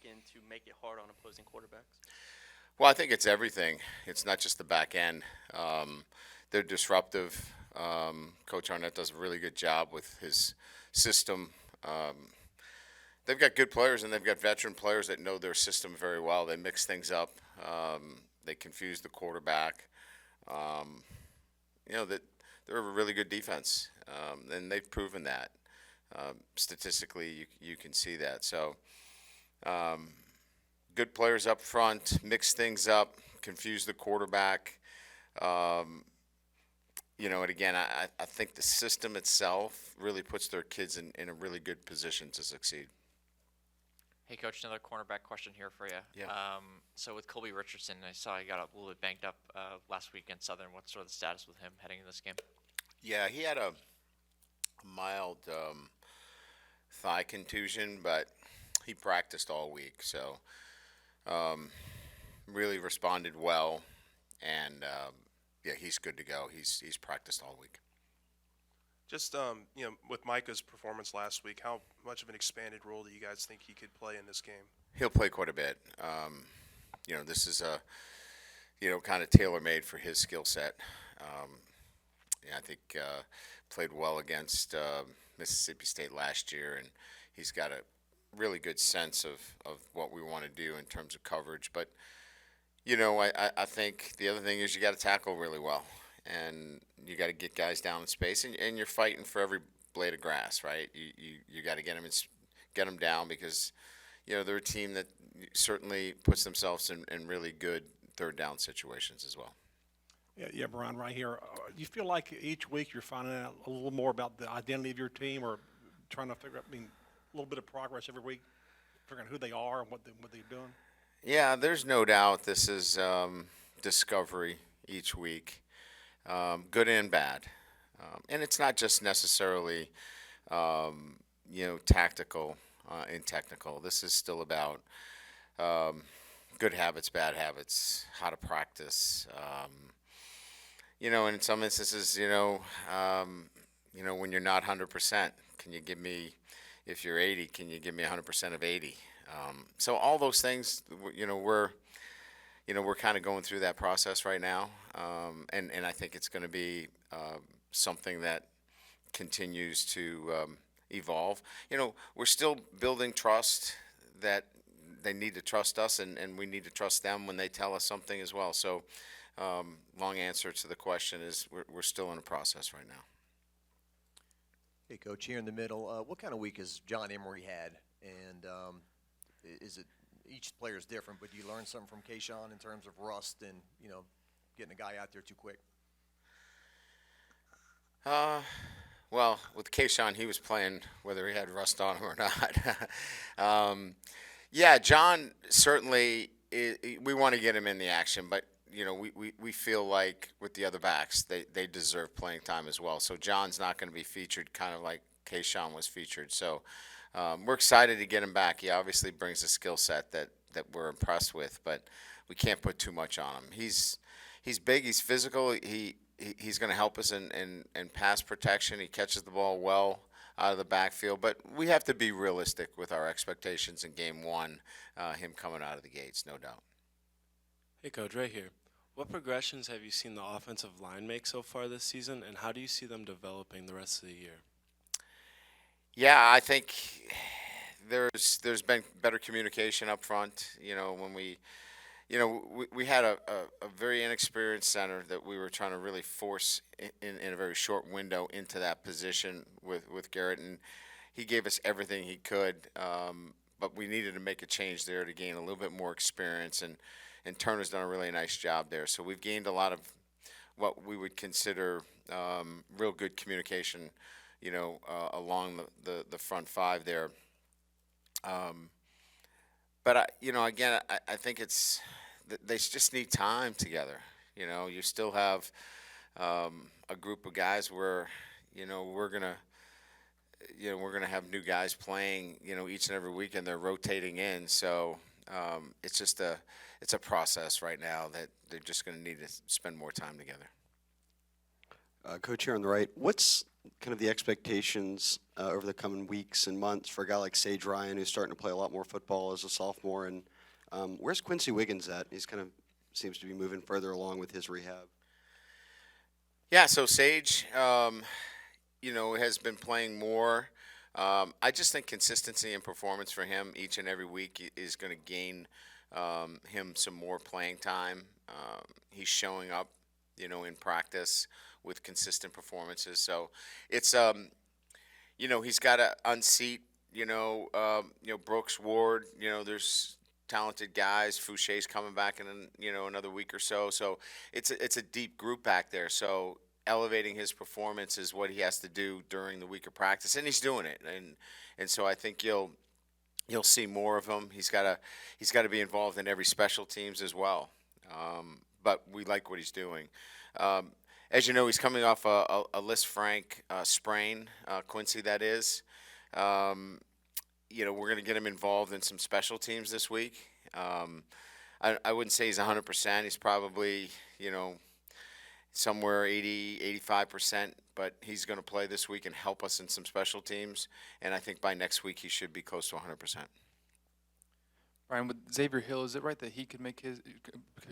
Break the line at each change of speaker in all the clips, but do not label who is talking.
end to make it hard on opposing quarterbacks?
Well, I think it's everything. It's not just the back end. They're disruptive. Coach Arnett does a really good job with his system. They've got good players and they've got veteran players that know their system very well. They mix things up. They confuse the quarterback. Um, that they're a really good defense, and they've proven that. Statistically, you can see that. So, um, good players up front, mix things up, confuse the quarterback. Um, and again, I think the system itself really puts their kids in a really good position to succeed.
Hey, Coach, another cornerback question here for you.
Yeah.
So with Colby Richardson, I saw he got a little bit banged up last week against Southern. What's sort of the status with him heading into this game?
Yeah, he had a mild thigh contusion, but he practiced all week, so um, really responded well, and yeah, he's good to go. He's practiced all week.
Just with Micah's performance last week, how much of an expanded role do you guys think he could play in this game?
He'll play quite a bit. This is a kind of tailor made for his skill set. Yeah, I think played well against Mississippi State last year, and he's got a really good sense of what we want to do in terms of coverage. But I think the other thing is you got to tackle really well, and you got to get guys down in space, and you're fighting for every blade of grass, right? You got to get them down because they're a team that certainly puts themselves in really good third down situations as well.
Yeah, Brian, right here. Do you feel like each week you're finding out a little more about the identity of your team, or trying to figure out, a little bit of progress every week, figuring out who they are and what they're doing?
Yeah, there's no doubt this is discovery each week, good and bad. And it's not just necessarily, tactical and technical. This is still about good habits, bad habits, how to practice. And in some instances, when you're not 100%, can you give me, if you're 80, can you give me 100% of 80? So all those things, we're kind of going through that process right now, and I think it's going to be something that continues to evolve. We're still building trust that they need to trust us, and we need to trust them when they tell us something as well. So, long answer to the question is we're still in a process right now.
Hey, Coach, here in the middle, what kind of week has John Emery had? And is it each player is different, but do you learn something from Kayshawn in terms of rust and, getting a guy out there too quick?
Well, with Kayshawn, he was playing whether he had rust on him or not. Yeah, John certainly, we want to get him in the action, but we feel like with the other backs, they deserve playing time as well. So John's not going to be featured kind of like Kayshawn was featured. So we're excited to get him back. He obviously brings a skill set that we're impressed with, but we can't put too much on him. He's big. He's physical. He's going to help us in pass protection. He catches the ball well out of the backfield, but we have to be realistic with our expectations in game one, him coming out of the gates, no doubt.
Hey, Coach, right here. What progressions have you seen the offensive line make so far this season, and how do you see them developing the rest of the year?
Yeah, I think there's been better communication up front. When we had a very inexperienced center that we were trying to really force in a very short window into that position with Garrett, and he gave us everything he could, but we needed to make a change there to gain a little bit more experience, and Turner's done a really nice job there. So we've gained a lot of what we would consider real good communication, along the front five there. But again, I think they just need time together. You still have a group of guys where we're gonna have new guys playing each and every week, and they're rotating in. So it's a process right now that they're just going to need to spend more time together.
Coach here on the right, what's kind of the expectations over the coming weeks and months for a guy like Sage Ryan, who's starting to play a lot more football as a sophomore? And where's Quincy Wiggins at? He's kind of seems to be moving further along with his rehab.
Yeah, so Sage, has been playing more. I just think consistency and performance for him each and every week is going to gain him some more playing time. He's showing up, in practice with consistent performances. So it's, he's got to unseat, Brooks, Ward. There's talented guys. Foucher's coming back in, another week or so. So it's a deep group back there. So elevating his performance is what he has to do during the week of practice, and he's doing it. And so I think you'll see more of him. He's got to be involved in every special teams as well. But we like what he's doing. As you know, he's coming off a Liz Frank sprain, Quincy, that is. We're going to get him involved in some special teams this week. I wouldn't say he's 100%. He's probably, somewhere 80, 85%, but he's going to play this week and help us in some special teams. And I think by next week he should be close to 100%.
Brian, with Xavier Hill, is it right that he could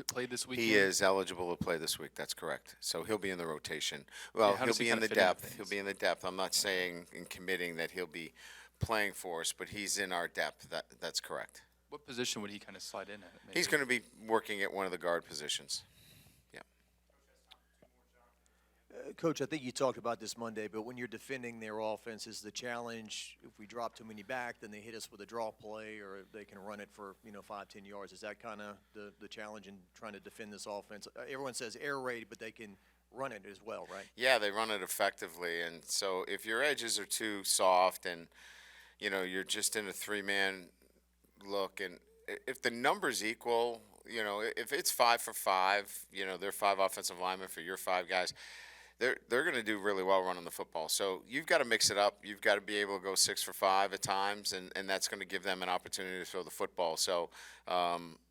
play this week?
He is eligible to play this week. That's correct. So he'll be in the rotation. Well,
how
he'll
does he
be in
kinda
the
fit into
depth. He'll
things?
be in the depth. I'm not saying and committing that he'll be playing for us, but he's in our depth. That's correct.
What position would he kind of slide in at? Maybe?
He's going to be working at one of the guard positions. Yeah.
Coach, I think you talked about this Monday, but when you're defending their offense, is the challenge if we drop too many back, then they hit us with a draw play, or they can run it for 5-10 yards? Is that kind of the challenge in trying to defend this offense? Everyone says air raid, but they can run it as well, right?
Yeah, they run it effectively, and so if your edges are too soft and you're just in a three-man look, and if the numbers equal, if it's 5 for 5, they're 5 offensive linemen for your 5 guys. They're going to do really well running the football. So you've got to mix it up. You've got to be able to go 6 for 5 at times, and that's going to give them an opportunity to throw the football. So,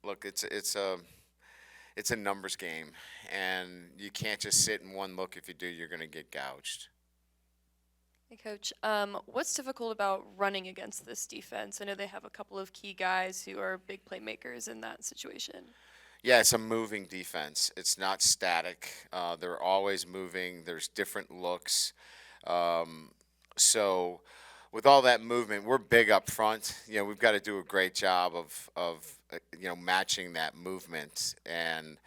look, it's a numbers game, and you can't just sit in one look. If you do, you're going to get gouged.
Hey, Coach. What's difficult about running against this defense? I know they have a couple of key guys who are big playmakers in that situation.
Yeah, it's a moving defense. It's not static. They're always moving. There's different looks. So with all that movement, we're big up front. We've got to do a great job of matching that movement. And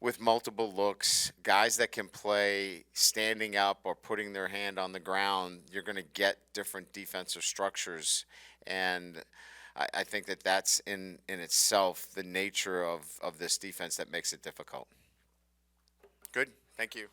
with multiple looks, guys that can play standing up or putting their hand on the ground, you're going to get different defensive structures. And I think that's in itself the nature of this defense that makes it difficult. Good. Thank you.